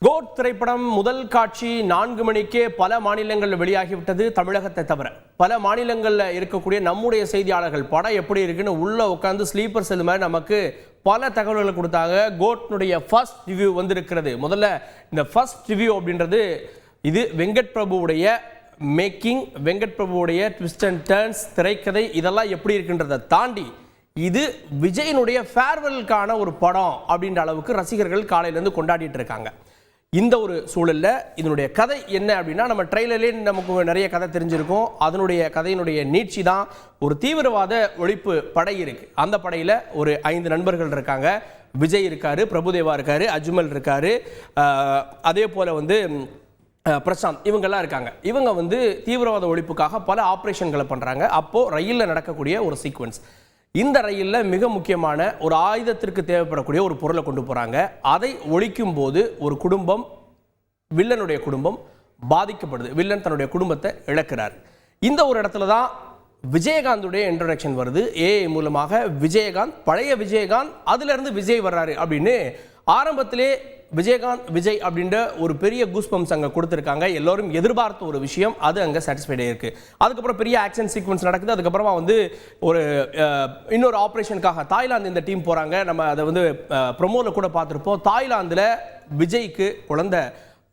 Code திரைப்படம் முதல் காட்சி 4 மணிக்கே பல மாநிலங்களில் வெளியாகிவிட்டது. தமிழகத்தை தவிர பல மாநிலங்களில் இருக்கக்கூடிய நம்முடைய செய்தியாளர்கள் படம் எப்படி இருக்குன்னு உள்ள உட்காந்து ஸ்லீப்பர் செல் மாதிரி நமக்கு பல தகவல்களை கொடுத்தாங்க. கோட்னுடைய ஃபர்ஸ்ட் ரிவ்யூ வந்திருக்கிறது. முதல்ல இந்த ஃபர்ஸ்ட் ரிவ்யூ அப்படின்றது இது வெங்கட் பிரபுவுடைய மேக்கிங், வெங்கட் பிரபுவுடைய ட்விஸ்ட் அண்ட் டர்ன்ஸ், திரைக்கதை இதெல்லாம் எப்படி இருக்குன்றதை தாண்டி இது விஜயனுடைய ஃபேர்வெலுக்கான ஒரு படம் அப்படின்ற அளவுக்கு ரசிகர்கள் காலையிலேருந்து கொண்டாடிட்டு இருக்காங்க. இந்த ஒரு சூழலில் இதனுடைய கதை என்ன அப்படின்னா, நம்ம ட்ரெய்லர்லேயே நமக்கு நிறைய கதை தெரிஞ்சிருக்கும். அதனுடைய கதையினுடைய நீட்சி தான் ஒரு தீவிரவாத ஒழிப்பு படை இருக்குது. அந்த படையில் ஒரு 5 நண்பர்கள் இருக்காங்க. விஜய் இருக்காரு, பிரபுதேவா இருக்காரு, அஜ்மல் இருக்காரு, அதே போல் பிரசாந்த் இவங்கெல்லாம் இருக்காங்க. இவங்க தீவிரவாத ஒழிப்புக்காக பல ஆப்ரேஷன்களை பண்ணுறாங்க. அப்போது ரயிலில் நடக்கக்கூடிய ஒரு சீக்வன்ஸ், இந்த ரயிலில் மிக முக்கியமான ஒரு ஆயுதத்திற்கு தேவைப்படக்கூடிய ஒரு பொருளை கொண்டு போகிறாங்க. அதை ஒழிக்கும் போது ஒரு குடும்பம், வில்லனுடைய குடும்பம் பாதிக்கப்படுது. வில்லன் தன்னுடைய குடும்பத்தை இழக்கிறார். இந்த ஒரு இடத்துல தான் விஜயகாந்துடைய இன்ட்ரோடக்ஷன் வருது. ஏஐ மூலமாக விஜயகாந்த், பழைய விஜயகாந்த், அதிலிருந்து விஜய் வர்றாரு அப்படின்னு ஆரம்பத்திலே விஜய் அப்படின்ற ஒரு பெரிய கூஸ்பம்ஸ் அங்கே கொடுத்துருக்காங்க. எல்லோரும் எதிர்பார்த்த ஒரு விஷயம், அது அங்கே சாட்டிஸ்ஃபைடாக இருக்குது. அதுக்கப்புறம் பெரிய ஆக்ஷன் சீக்வன்ஸ் நடக்குது. அதுக்கப்புறமா ஒரு இன்னொரு ஆப்ரேஷனுக்காக தாய்லாந்து இந்த டீம் போகிறாங்க. நம்ம அதை ப்ரொமோவில் கூட பார்த்துருப்போம். தாய்லாந்தில் விஜய்க்கு குழந்தை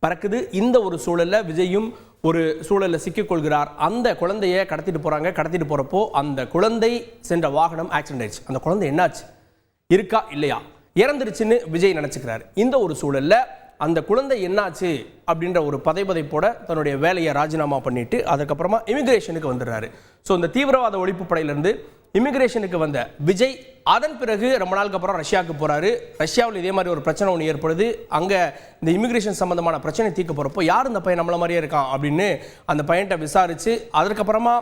பிறக்குது. இந்த ஒரு சூழலில் விஜயும் ஒரு சூழலில் சிக்கிக்கொள்கிறார். அந்த குழந்தைய கடத்திட்டு போகிறாங்க. கடத்திட்டு போகிறப்போ அந்த குழந்தை சென்ற வாகனம் ஆக்சிடென்ட் ஆயிடுச்சு. அந்த குழந்தை என்னாச்சு, இருக்கா இல்லையா, இறந்துருச்சுன்னு விஜய் நினச்சிக்கிறாரு. இந்த ஒரு சூழலில் அந்த குழந்தை என்னாச்சு அப்படின்ற ஒரு பதைப்பதைப்போட தன்னுடைய வேலையை ராஜினாமா பண்ணிட்டு அதுக்கப்புறமா இமிகிரேஷனுக்கு வந்துடுறாரு. ஸோ இந்த தீவிரவாத ஒழிப்பு படையிலேருந்து இமிகிரேஷனுக்கு வந்த விஜய் அதன் பிறகு ரொம்ப நாளுக்கு அப்புறம் ரஷ்யாவுக்கு போகிறாரு. ரஷ்யாவில் இதே மாதிரி ஒரு பிரச்சனை ஒன்று ஏற்படுது. அங்கே இந்த இமிகிரேஷன் சம்மந்தமான பிரச்சனை தீர்க்க போகிறப்போ யார் இந்த பையன் நம்மள மாதிரியே இருக்கான் அப்படின்னு அந்த பையன்கிட்ட விசாரித்து அதுக்கப்புறமா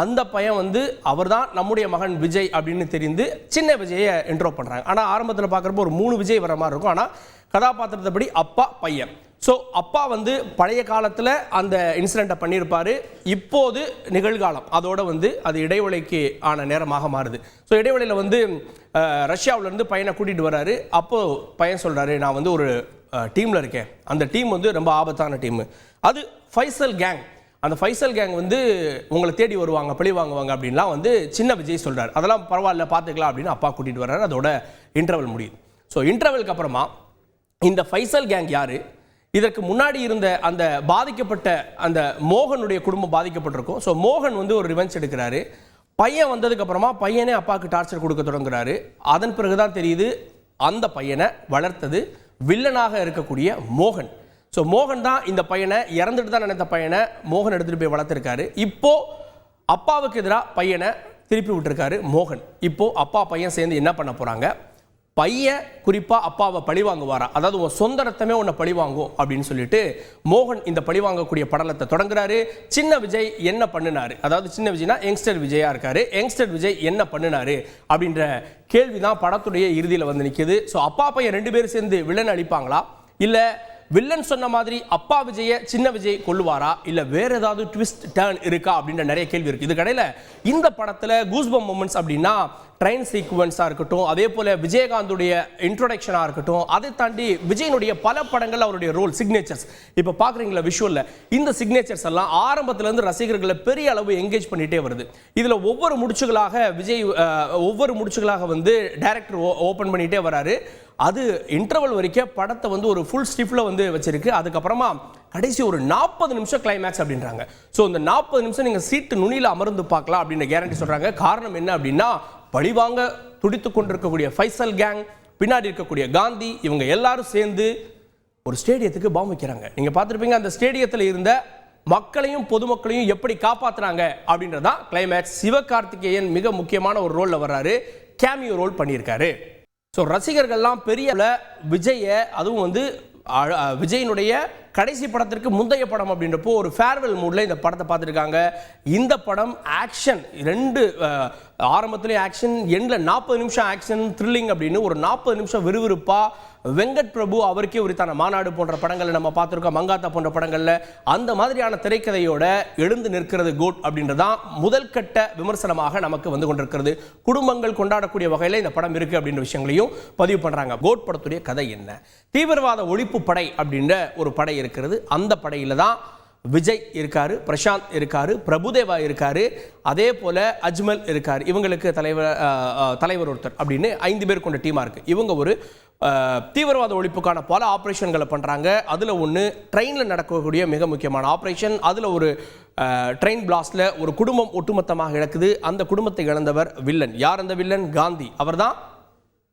அந்த பையன் அவர் தான் நம்முடைய மகன் விஜய் அப்படின்னு தெரிந்து சின்ன விஜயை இன்ட்ரோ பண்ணுறாங்க. ஆனால் ஆரம்பத்தில் பார்க்குறப்போ ஒரு 3 விஜய் வர மாதிரி இருக்கும். ஆனால் கதாபாத்திரத்தைப்படி அப்பா பையன். ஸோ அப்பா பழைய காலத்தில் அந்த இன்சிடெண்ட்டை பண்ணியிருப்பார். இப்போது நிகழ்காலம் அதோட அது இடைவெளிக்கு ஆன நேரமாக மாறுது. ஸோ இடைவெளியில் ரஷ்யாவிலேருந்து பையனை கூட்டிகிட்டு வர்றாரு. அப்போது பையன் சொல்கிறாரு, நான் ஒரு டீமில் இருக்கேன். அந்த டீம் ரொம்ப ஆபத்தான டீம். அது ஃபைசல் கேங். அந்த ஃபைசல் கேங் உங்களை தேடி வருவாங்க, பழி வாங்குவாங்க அப்படின்லாம் சின்ன விஜய் சொல்கிறார். அதெல்லாம் பரவாயில்ல, பார்த்துக்கலாம் அப்படின்னு அப்பா கூட்டிகிட்டு வர்றாரு. அதோட இன்டர்வல் முடியுது. ஸோ இன்டர்வலுக்கு அப்புறமா இந்த ஃபைசல் கேங் யார், இதற்கு முன்னாடி இருந்த அந்த பாதிக்கப்பட்ட அந்த மோகனுடைய குடும்பம் பாதிக்கப்பட்டிருக்கும். ஸோ மோகன் ஒரு ரிவெஞ்ச் எடுக்கிறாரு. பையன் வந்ததுக்கப்புறமா பையனே அப்பாவுக்கு டார்ச்சர் கொடுக்க தொடங்குறாரு. அதன் பிறகு தான் தெரியுது அந்த பையனை வளர்த்தது வில்லனாக இருக்கக்கூடிய மோகன். ஸோ மோகன் தான் இந்த பையனை, இறந்துட்டு தான் நினைத்த பையனை மோகன் எடுத்துகிட்டு போய் வளர்த்துருக்காரு. இப்போது அப்பாவுக்கு எதிராக பையனை திருப்பி விட்டுருக்காரு மோகன். இப்போது அப்பா பையன் சேர்ந்து என்ன பண்ண போகிறாங்க, பையன் குறிப்பாக அப்பாவை பழி வாங்குவாரா, அதாவது உன் சொந்த ரத்தமே உன்னை பழி வாங்கும் அப்படின்னு சொல்லிட்டு மோகன் இந்த பழி வாங்கக்கூடிய படலத்தை தொடங்குறாரு. சின்ன விஜய் என்ன பண்ணினாரு, அதாவது சின்ன விஜய்னா யங்ஸ்டர் விஜயா இருக்காரு. யங்ஸ்டர் விஜய் என்ன பண்ணினாரு அப்படின்ற கேள்வி தான் படத்துடைய இறுதியில் நிற்கிது. ஸோ அப்பா பையன் 2 பேரும் சேர்ந்து வில்லன் அழிப்பாங்களா, இல்லை வில்லன் சொன்ன மாதிரி அப்பா விஜய சின்ன விஜய் கொள்ளுவாரா, இல்லை வேற ஏதாவது ட்விஸ்ட் டர்ன் இருக்கா அப்படின்ற நிறைய கேள்வி இருக்கு. இது கடையில் இந்த படத்தில் கூஸ்பம் மொமெண்ட்ஸ் அப்படின்னா ட்ரெயின் சீக்வன்ஸாக இருக்கட்டும், அதே போல் விஜயகாந்துடைய இன்ட்ரோடக்ஷனாக இருக்கட்டும், அதை தாண்டி விஜயனுடைய பல படங்கள் அவருடைய ரோல் சிக்னேச்சர்ஸ் இப்போ பார்க்குறீங்களா விஷுவலில், இந்த சிக்னேச்சர்ஸ் எல்லாம் ஆரம்பத்திலேருந்து ரசிகர்களை பெரிய அளவு என்கேஜ் பண்ணிகிட்டே வருது. இதில் ஒவ்வொரு முடிச்சுகளாக விஜய் டைரக்டர் ஓப்பன் பண்ணிகிட்டே வராரு. அது இன்டர்வல் வரைக்கும் படத்தை ஒரு ஃபுல் ஸ்டிஃபில் வச்சிருக்கு. அதுக்கப்புறமா கடைசி ஒரு 40 நிமிஷம் கிளைமேக்ஸ் அப்படின்றாங்க. ஸோ இந்த 40 நிமிஷம் நீங்கள் சீட்டு நுனியில் அமர்ந்து பார்க்கலாம் அப்படின்னு கேரண்டி சொல்கிறாங்க. காரணம் என்ன அப்படின்னா, பழிவாங்க துடித்து கொண்டிருக்கக்கூடிய ஃபைசல் கேங், பின்னாடி இருக்கக்கூடிய காந்தி, இவங்க எல்லாரும் சேர்ந்து ஒரு ஸ்டேடியத்துக்கு பாம்பு வைக்கிறாங்க. நீங்கள் பார்த்துருப்பீங்க, அந்த ஸ்டேடியத்தில் இருந்த மக்களையும் பொதுமக்களையும் எப்படி காப்பாற்றுறாங்க அப்படின்றதான் கிளைமேக்ஸ். சிவகார்த்திகேயன் மிக முக்கியமான ஒரு ரோலில் வர்றாரு, கேமியோ ரோல் பண்ணியிருக்காரு. ஸோ ரசிகர்கள்லாம் பெரிய விஜயை, அதுவும் விஜயினுடைய கடைசி படத்திற்கு முந்தைய படம் அப்படின்றப்போ ஒரு ஃபேர்வெல் மூடில் இந்த படத்தை பார்த்துருக்காங்க. இந்த படம் ஆக்ஷன் 2 ஆரம்பத்துலேயே ஆக்ஷன், எண்டில் 40 நிமிஷம் ஆக்ஷன் த்ரில்லிங் அப்படின்னு ஒரு 40 நிமிஷம் விறுவிறுப்பாக வெங்கட் பிரபு அவருக்கே உரித்தான மாநாடு போன்ற படங்களை நம்ம பார்த்திருக்கோம், மங்காத்தா போன்ற படங்கள்ல அந்த மாதிரியான திரைக்கதையோட எழுந்து நிற்கிறது கோட் அப்படின்றதான் முதல் கட்ட விமர்சனமாக நமக்கு வந்து கொண்டிருக்கிறது. குடும்பங்கள் கொண்டாடக்கூடிய வகையில் இந்த படம் இருக்கு அப்படின்ற விஷயங்களையும் பதிவு பண்றாங்க. கோட் படத்துடைய கதை என்ன? தீவிரவாத ஒழிப்பு படை அப்படின்ற ஒரு படை இருக்கிறது. அந்த படையில தான் விஜய் இருக்காரு, பிரசாந்த் இருக்காரு, பிரபுதேவா இருக்காரு, அதே போல அஜ்மல் இருக்காரு. இவங்களுக்கு தலைவர் ஒருத்தர் அப்படின்னு 5 பேர் கொண்ட டீமா இருக்கு. இவங்க ஒரு தீவிரவாத ஒழிப்புக்கான பல ஆப்ரேஷன்களை பண்றாங்க. அதுல ஒன்று ட்ரெயின்ல நடக்கக்கூடிய மிக முக்கியமான ஆப்ரேஷன். அதுல ஒரு ட்ரெயின் பிளாஸ்ட்ல ஒரு குடும்பம் ஒட்டுமொத்தமாக இழக்குது. அந்த குடும்பத்தை இழந்தவர் வில்லன். யார் அந்த வில்லன்? காந்தி. அவர்தான்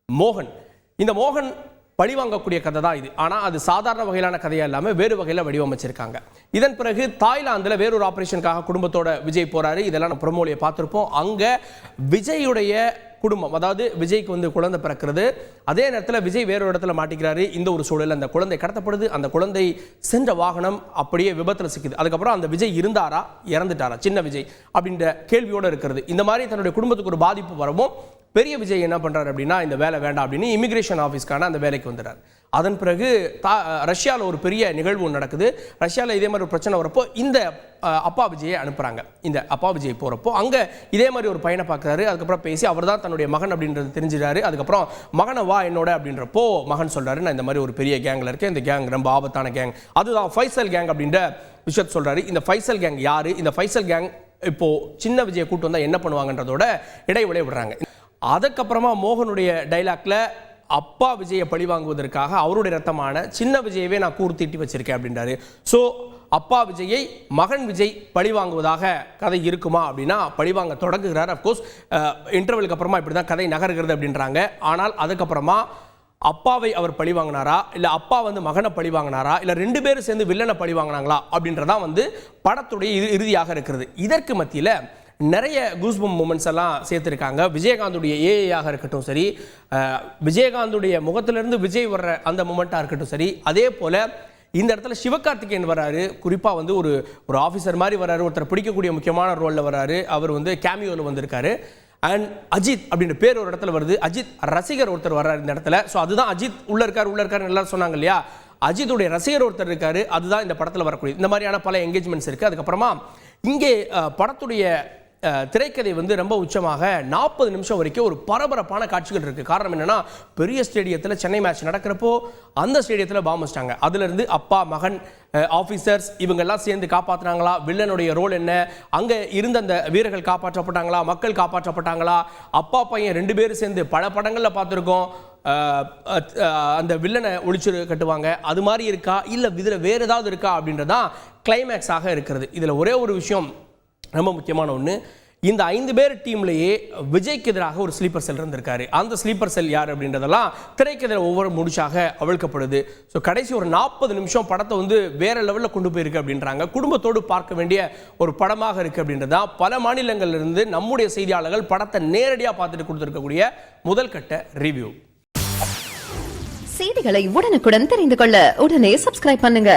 மோகன். இந்த மோகன் பழிவாங்கக்கூடிய கதை தான் இது. ஆனால் அது சாதாரண வகையிலான கதையா இல்லாமல் வேறு வகையில் வடிவமைச்சிருக்காங்க. இதன் பிறகு தாய்லாந்தில் வேறொரு ஆப்ரேஷனுக்காக குடும்பத்தோட விஜய் போறாரு. இதெல்லாம் நம்ம ப்ரோமோலியை பார்த்துருப்போம். அங்கே விஜயுடைய குடும்பம், அதாவது விஜய்க்கு வந்து குழந்தை பிறக்கிறது. அதே நேரத்தில் விஜய் வேறொரு இடத்துல மாட்டிக்கிறாரு. இந்த ஒரு சூழலில் அந்த குழந்தை கடத்தப்படுது. அந்த குழந்தை சென்ற வாகனம் அப்படியே விபத்தில் சிக்குது. அதுக்கப்புறம் அந்த விஜய் இருந்தாரா, இறந்துட்டாரா, சின்ன விஜய் அப்படின்ற கேள்வியோடு இருக்கிறது. இந்த மாதிரி தன்னுடைய குடும்பத்துக்கு ஒரு பாதிப்பு வரவும் பெரிய விஜய் என்ன பண்றாரு அப்படின்னா, இந்த வேலை வேண்டாம் அப்படின்னு இமிகிரேஷன் ஆஃபீஸ்க்கான அந்த வேலைக்கு வந்துடுறாரு. அதன் பிறகு ரஷ்யாவில் ஒரு பெரிய நிகழ்வு நடக்குது. ரஷ்யாவில் இதே மாதிரி ஒரு பிரச்சனை வரப்போ இந்த அப்பா விஜயை அனுப்புறாங்க. இந்த அப்பா விஜய் போகிறப்போ அங்கே இதே மாதிரி ஒரு பையனை பார்க்குறாரு. அதுக்கப்புறம் பேசி அவர் தான் தன்னுடைய மகன் அப்படின்றது தெரிஞ்சிடாரு. அதுக்கப்புறம் மகனை வா என்னோட அப்படின்றப்போ மகன் சொல்றாரு, நான் இந்த மாதிரி ஒரு பெரிய கேங்கில் இருக்கேன், இந்த கேங் ரொம்ப ஆபத்தான கேங், அதுதான் ஃபைசல் கேங் அப்படின்ற விஷயத்தை சொல்றாரு. இந்த ஃபைசல் கேங் யாரு? இந்த ஃபைசல் கேங் இப்போ சின்ன விஜயை கூட்டு வந்தால் என்ன பண்ணுவாங்கன்றதோட இடைவெளியை விடுறாங்க. அதுக்கப்புறமா மோகனுடைய டைலாக்ல அப்பா விஜயை பழி வாங்குவதற்காக அவருடைய ரத்தமான சின்ன விஜயவே நான் கூர்த்திட்டி வச்சிருக்கேன் அப்படின்றாரு. ஸோ அப்பா விஜயை மகன் விஜய் பழி வாங்குவதாக கதை இருக்குமா அப்படின்னா பழிவாங்க தொடங்குகிறார். அப்கோர்ஸ் இன்டர்வலுக்கு அப்புறமா இப்படி தான் கதை நகர்கிறது அப்படின்றாங்க. ஆனால் அதுக்கப்புறமா அப்பாவை அவர் பழி வாங்கினாரா, இல்லை அப்பா வந்து மகனை பழி வாங்கினாரா, இல்லை 2 பேரும் சேர்ந்து வில்லனை பழி வாங்கினாங்களா அப்படின்றதான் வந்து படத்துடைய இறுதியாக இருக்கிறது. இதற்கு மத்தியில் நிறைய கூஸ்பம் மூமெண்ட்ஸ் எல்லாம் சேர்த்துருக்காங்க. விஜயகாந்துடைய ஏஐயாக இருக்கட்டும் சரி, விஜயகாந்துடைய முகத்திலிருந்து விஜய் வர்ற அந்த மூமெண்ட்டாக இருக்கட்டும் சரி, அதே போல் இந்த இடத்துல சிவகார்த்திகேயன் வராரு. குறிப்பாக வந்து ஒரு ஆஃபீஸர் மாதிரி வராரு, ஒருத்தர் பிடிக்கக்கூடிய முக்கியமான ரோலில் வராரு. அவர் வந்து கேமியோவில் வந்திருக்காரு. அண்ட் அஜித் அப்படின்ற பேர் ஒரு இடத்துல வருது. அஜித் ரசிகர் ஒருத்தர் வர்றாரு இந்த இடத்துல. ஸோ அதுதான் அஜித் உள்ள இருக்காரு எல்லாரும் சொன்னாங்க இல்லையா, அஜித்துடைய ரசிகர் ஒருத்தர் இருக்காரு. அதுதான் இந்த படத்தில் வரக்கூடிய இந்த மாதிரியான பல என்கேஜ்மெண்ட்ஸ் இருக்குது. அதுக்கப்புறமா இங்கே படத்துடைய திரைக்கதை வந்து ரொம்ப உச்சமாக 40 நிமிஷம் வரைக்கும் ஒரு பரபரப்பான காட்சிகள் இருக்குது. காரணம் என்னன்னா, பெரிய ஸ்டேடியத்தில் சென்னை மேட்ச் நடக்கிறப்போ அந்த ஸ்டேடியத்தில் பாம்பு வச்சிட்டாங்க. அதுலேருந்து அப்பா மகன் ஆஃபீஸர்ஸ் இவங்கெல்லாம் சேர்ந்து காப்பாற்றினாங்களா, வில்லனுடைய ரோல் என்ன, அங்கே இருந்த அந்த வீரர்கள் காப்பாற்றப்பட்டாங்களா, மக்கள் காப்பாற்றப்பட்டாங்களா, அப்பா பையன் 2 பேரும் சேர்ந்து பல படங்களில் பார்த்துருக்கோம் அந்த வில்லனை ஒழிச்சு கட்டுவாங்க, அது மாதிரி இருக்கா, இல்லை இதில் வேறு ஏதாவது இருக்கா அப்படின்றதான் கிளைமேக்ஸாக இருக்கிறது. இதில் ஒரே ஒரு விஷயம் ரொம்ப முக்கியமான ஒன்று, இந்த 5 பேர் டீம்லேயே விஜய்க்கு எதிராக ஒரு ஸ்லீப்பர் செல் இருந்திருக்காரு. அந்த ஸ்லீப்பர் செல் யார் அப்படின்றதெல்லாம் திரைக்கதையில் ஒவ்வொரு முடிச்சாக அவிழ்க்கப்படுது. ஸோ கடைசி ஒரு 40 நிமிஷம் படத்தை வந்து வேற லெவலில் கொண்டு போயிருக்கு அப்படின்றாங்க. குடும்பத்தோடு பார்க்க வேண்டிய ஒரு படமாக இருக்குது அப்படின்றதா பல மாநிலங்களிலிருந்து நம்முடைய செய்தியாளர்கள் படத்தை நேரடியாக பார்த்துட்டு கொடுத்துருக்கக்கூடிய முதல் கட்ட ரிவ்யூ. செய்திகளை உடனுக்குடன் தெரிந்து கொள்ள உடனே சப்ஸ்கிரைப் பண்ணுங்க.